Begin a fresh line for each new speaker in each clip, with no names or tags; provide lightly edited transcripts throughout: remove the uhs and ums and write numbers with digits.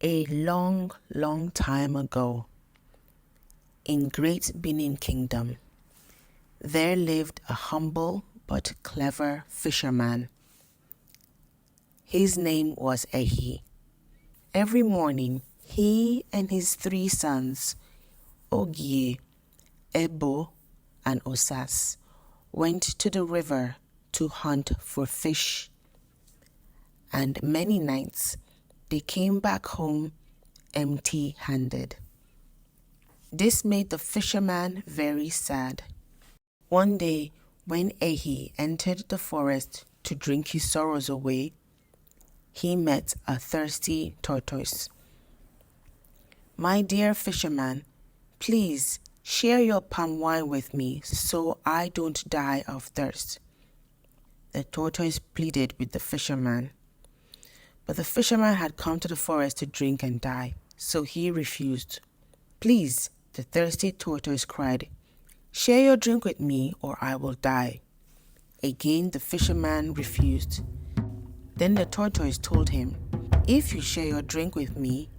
A long, long time ago, in Great Benin Kingdom, there lived a humble but clever fisherman. His name was Ogie. Every morning, he and his 3 sons, Ogie, Ebo, and Osas, went to the river to hunt for fish. And many nights, they came back home empty-handed. This made the fisherman very sad. One day, when Ogie entered the forest to drink his sorrows away, he met a thirsty tortoise. "My dear fisherman, please share your palm wine with me so I don't die of thirst." The tortoise pleaded with the fisherman. But the fisherman had come to the forest to drink and die, so he refused. "Please," the thirsty tortoise cried, "share your drink with me or I will die." Again the fisherman refused. Then the tortoise told him, "If you share your drink with me,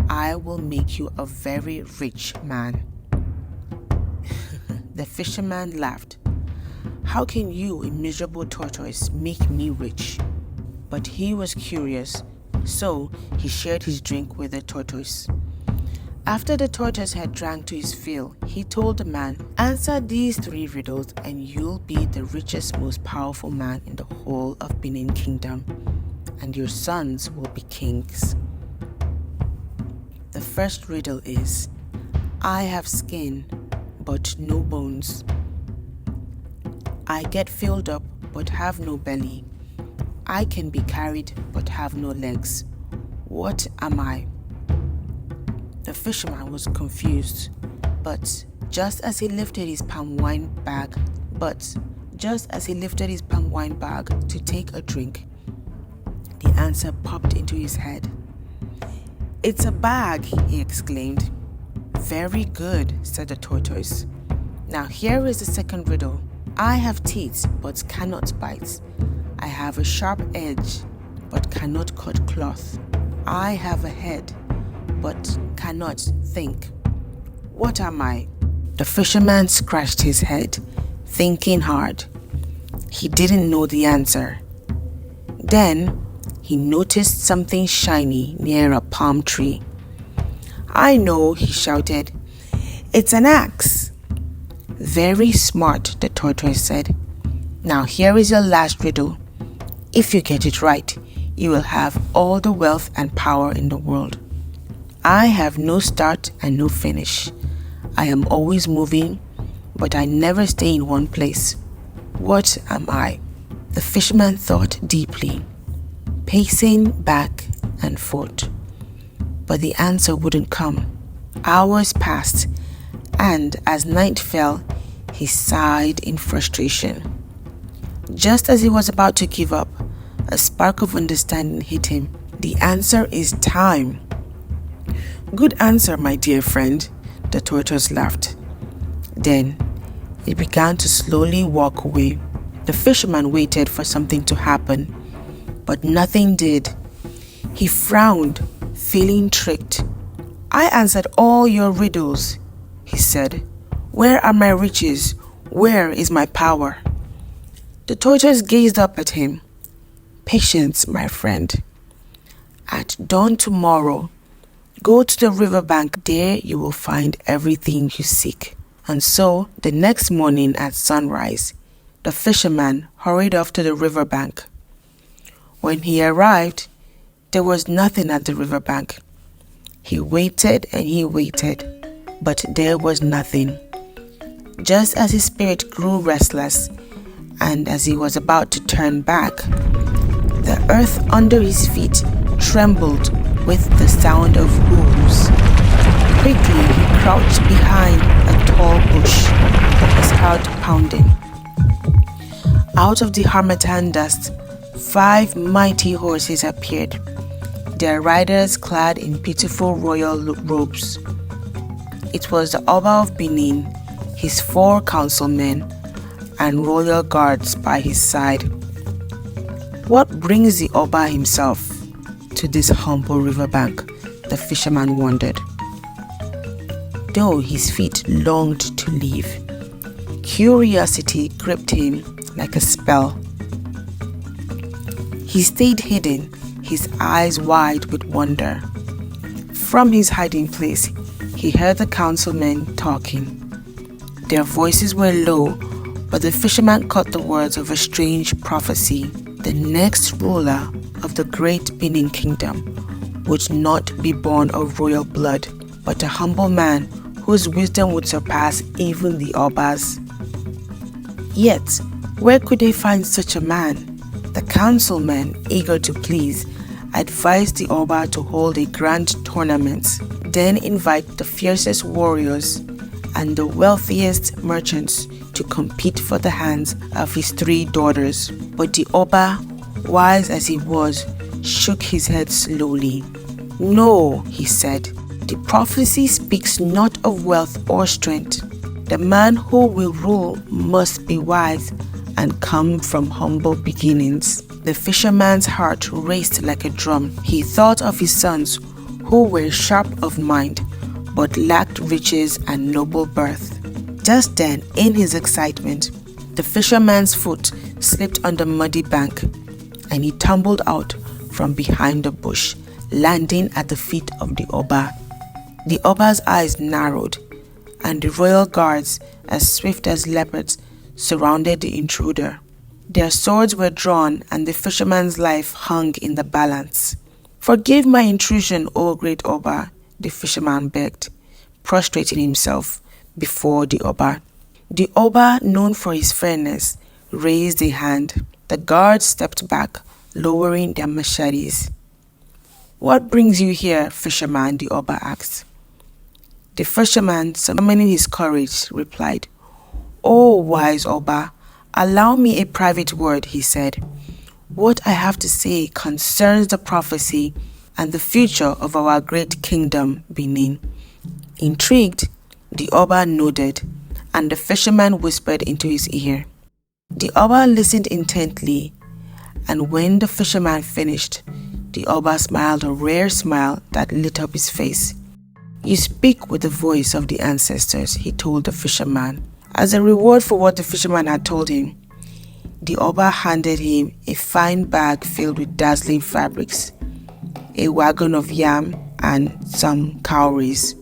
I will make you a very rich man." The fisherman laughed. "How can you, a miserable tortoise, make me rich?" But he was curious, so he shared his drink with the tortoise. After the tortoise had drank to his fill, he told the man, "Answer these 3 riddles and you'll be the richest, most powerful man in the whole of Benin Kingdom, and your sons will be kings." The first riddle is, "I have skin, but no bones. I get filled up, but have no belly. I can be carried, but have no legs. What am I?" The fisherman was confused, but just as he lifted his palm wine bag to take a drink, the answer popped into his head. "It's a bag," he exclaimed. "Very good," said the tortoise. "Now here is the second riddle. I have teeth, but cannot bite. I have a sharp edge, but cannot cut cloth. I have a head, but cannot think. What am I?" The fisherman scratched his head, thinking hard. He didn't know the answer. Then he noticed something shiny near a palm tree. "I know," he shouted. "It's an axe." "Very smart," the tortoise said. "Now here is your last riddle. If you get it right, you will have all the wealth and power in the world. I have no start and no finish. I am always moving, but I never stay in one place. What am I?" The fisherman thought deeply, pacing back and forth, but the answer wouldn't come. Hours passed, and as night fell, he sighed in frustration. Just as he was about to give up, a spark of understanding hit him. "The answer is time." "Good answer, my dear friend," the tortoise laughed. Then it began to slowly walk away. The fisherman waited for something to happen, but nothing did. He frowned, feeling tricked. "I answered all your riddles," he said. "Where are my riches? Where is my power?" The tortoise gazed up at him. "Patience, my friend. At dawn tomorrow, go to the riverbank. There you will find everything you seek." And so, the next morning at sunrise, the fisherman hurried off to the riverbank. When he arrived, there was nothing at the riverbank. He waited and he waited, but there was nothing. Just as his spirit grew restless, and as he was about to turn back, the earth under his feet trembled with the sound of hooves. Quickly he crouched behind a tall bush, his heart pounding. Out of the harmattan dust, 5 mighty horses appeared, their riders clad in beautiful royal robes. It was the Oba of Benin, his 4 councilmen, and royal guards by his side. "What brings the Oba himself to this humble riverbank?" the fisherman wondered. Though his feet longed to leave, curiosity gripped him like a spell. He stayed hidden, his eyes wide with wonder. From his hiding place, he heard the councilmen talking. Their voices were low, but the fisherman caught the words of a strange prophecy. The next ruler of the great Benin Kingdom would not be born of royal blood, but a humble man whose wisdom would surpass even the Obas. Yet, where could they find such a man? The councilmen, eager to please, advised the Oba to hold a grand tournament, then invite the fiercest warriors and the wealthiest merchants to compete for the hands of his 3 daughters. But the Oba, wise as he was, shook his head slowly. "No," he said, "the prophecy speaks not of wealth or strength. The man who will rule must be wise and come from humble beginnings." The fisherman's heart raced like a drum. He thought of his sons who were sharp of mind but lacked riches and noble birth. Just then, in his excitement, the fisherman's foot slipped on the muddy bank and he tumbled out from behind the bush, landing at the feet of the Oba. The Oba's eyes narrowed, and the royal guards, as swift as leopards, surrounded the intruder. Their swords were drawn, and the fisherman's life hung in the balance. "Forgive my intrusion, O great Oba," the fisherman begged, prostrating himself before the Oba. The Oba, known for his fairness, raised a hand. The guards stepped back, lowering their machetes. "What brings you here, fisherman?" the Oba asked. The fisherman, summoning his courage, replied, "Oh, wise Oba, allow me a private word," he said. "What I have to say concerns the prophecy and the future of our great kingdom, Benin." Intrigued, the Oba nodded, and the fisherman whispered into his ear. The Oba listened intently, and when the fisherman finished, the Oba smiled a rare smile that lit up his face. "You speak with the voice of the ancestors," he told the fisherman. As a reward for what the fisherman had told him, the Oba handed him a fine bag filled with dazzling fabrics, a wagon of yam, and some cowries.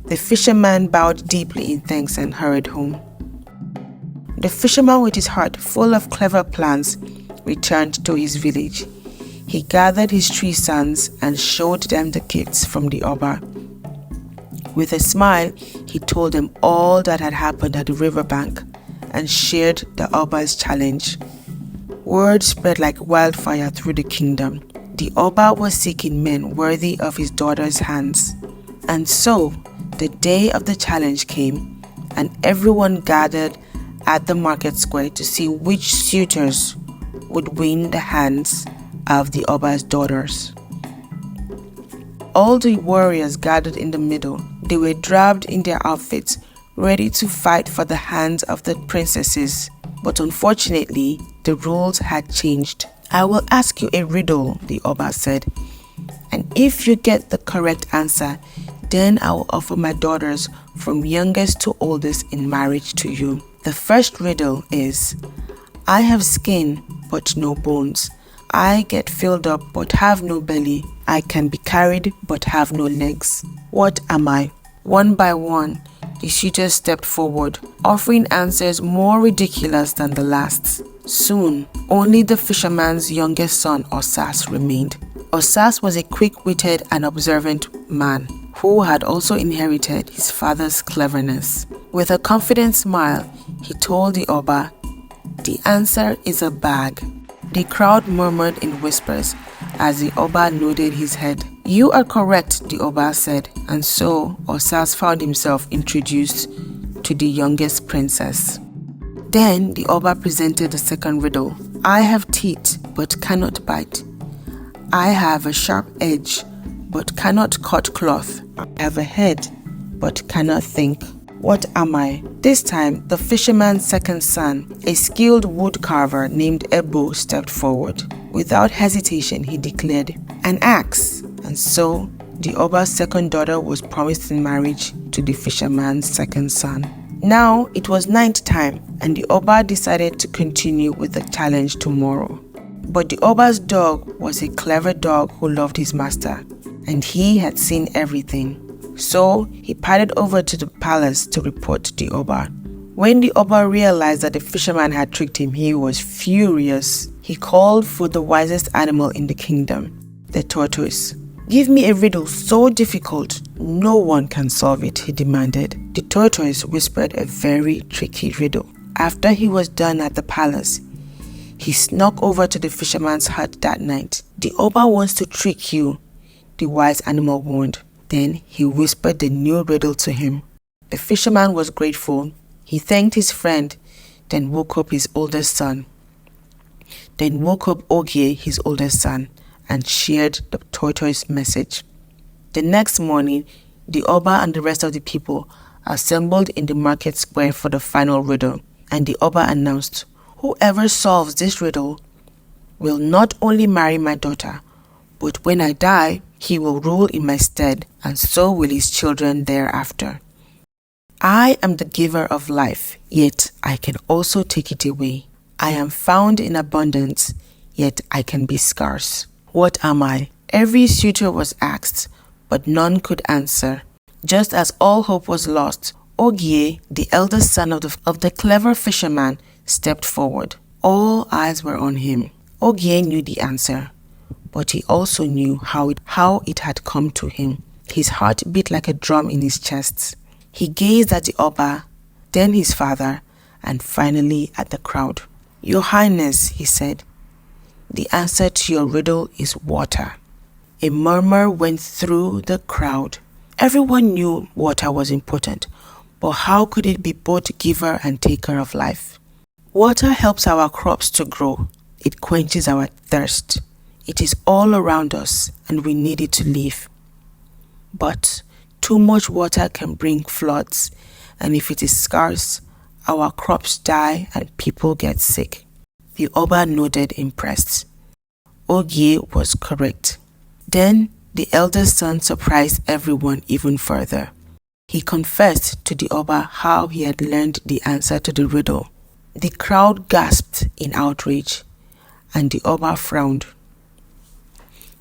The fisherman bowed deeply in thanks and hurried home. The fisherman, with his heart full of clever plans, returned to his village. He gathered his 3 sons and showed them the gifts from the Oba. With a smile, he told them all that had happened at the riverbank and shared the Oba's challenge. Word spread like wildfire through the kingdom. The Oba was seeking men worthy of his daughter's hands. And so, the day of the challenge came, and everyone gathered at the market square to see which suitors would win the hands of the Oba's daughters. All the warriors gathered in the middle. They were draped in their outfits, ready to fight for the hands of the princesses. But unfortunately, the rules had changed. "I will ask you a riddle," the Oba said. "And if you get the correct answer, then I will offer my daughters from youngest to oldest in marriage to you. The first riddle is, I have skin but no bones. I get filled up but have no belly. I can be carried but have no legs. What am I?" One by one, the suitors stepped forward, offering answers more ridiculous than the last. Soon, only the fisherman's youngest son, Osas, remained. Osas was a quick-witted and observant man who had also inherited his father's cleverness. With a confident smile, he told the Oba, "The answer is a bag." The crowd murmured in whispers as the Oba nodded his head. "You are correct," the Oba said, and so Osas found himself introduced to the youngest princess. Then the Oba presented the second riddle. "I have teeth but cannot bite. I have a sharp edge but cannot cut cloth. I have a head but cannot think. What am I?" This time, the fisherman's second son, a skilled woodcarver named Ebo, stepped forward. Without hesitation, he declared, "An axe." And so the Oba's second daughter was promised in marriage to the fisherman's second son. Now it was night time, and the Oba decided to continue with the challenge tomorrow. But the Oba's dog was a clever dog who loved his master, and he had seen everything. So he padded over to the palace to report to the Oba. When the Oba realized that the fisherman had tricked him, he was furious. He called for the wisest animal in the kingdom, the tortoise. "Give me a riddle so difficult, no one can solve it," he demanded. The tortoise whispered a very tricky riddle. After he was done at the palace, he snuck over to the fisherman's hut that night. "The Oba wants to trick you," the wise animal warned. Then he whispered the new riddle to him. The fisherman was grateful. He thanked his friend, then woke up his oldest son. Then woke up Ogie, his oldest son, and shared the tortoise message. The next morning, the Oba and the rest of the people assembled in the market square for the final riddle, and the Oba announced, "Whoever solves this riddle will not only marry my daughter, but when I die, he will rule in my stead, and so will his children thereafter. I am the giver of life, yet I can also take it away. I am found in abundance, yet I can be scarce. What am I?" Every suitor was asked, but none could answer. Just as all hope was lost, Ogie, the eldest son of the clever fisherman, stepped forward. All eyes were on him. Ogie knew the answer, but he also knew how it had come to him. His heart beat like a drum in his chest. He gazed at the Oba, then his father, and finally at the crowd. "Your Highness," he said, "the answer to your riddle is water." A murmur went through the crowd. Everyone knew water was important, but how could it be both giver and taker of life? Water helps our crops to grow. It quenches our thirst. It is all around us, and we need it to live. But too much water can bring floods, and if it is scarce, our crops die and people get sick. The Oba nodded, impressed. Ogie was correct. Then the eldest son surprised everyone even further. He confessed to the Oba how he had learned the answer to the riddle. The crowd gasped in outrage, and the Oba frowned.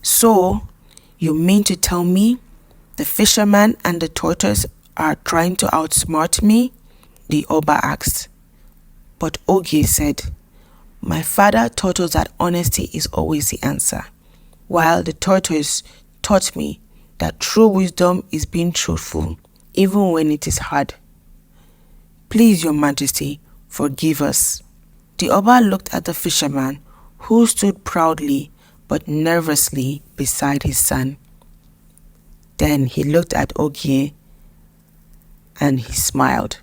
"So, you mean to tell me the fisherman and the tortoise are trying to outsmart me?" the Oba asked. But Ogie said, "My father taught us that honesty is always the answer, while the tortoise taught me that true wisdom is being truthful, even when it is hard. Please, Your Majesty, forgive us." The Oba looked at the fisherman, who stood proudly but nervously beside his son. Then he looked at Ogie and he smiled.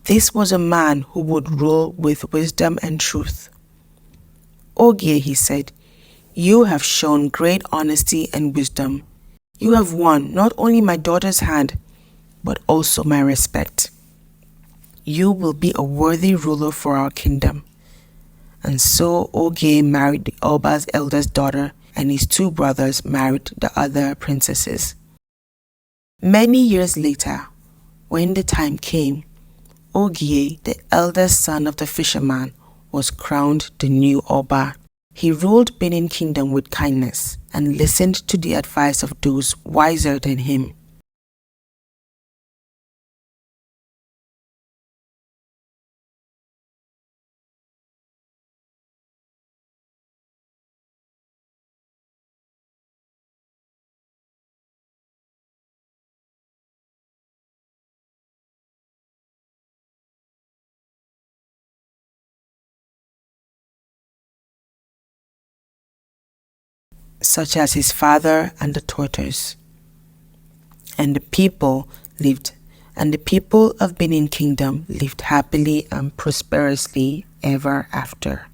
This was a man who would rule with wisdom and truth. "Ogie," he said, "you have shown great honesty and wisdom. You have won not only my daughter's hand, but also my respect. You will be a worthy ruler for our kingdom." And so Ogie married the Oba's eldest daughter, and his two brothers married the other princesses. Many years later, when the time came, Ogie, the eldest son of the fisherman, was crowned the new Oba. He ruled Benin Kingdom with kindness and listened to the advice of those wiser than him. Such as his father and the tortoise. And the people of Benin Kingdom lived happily and prosperously ever after.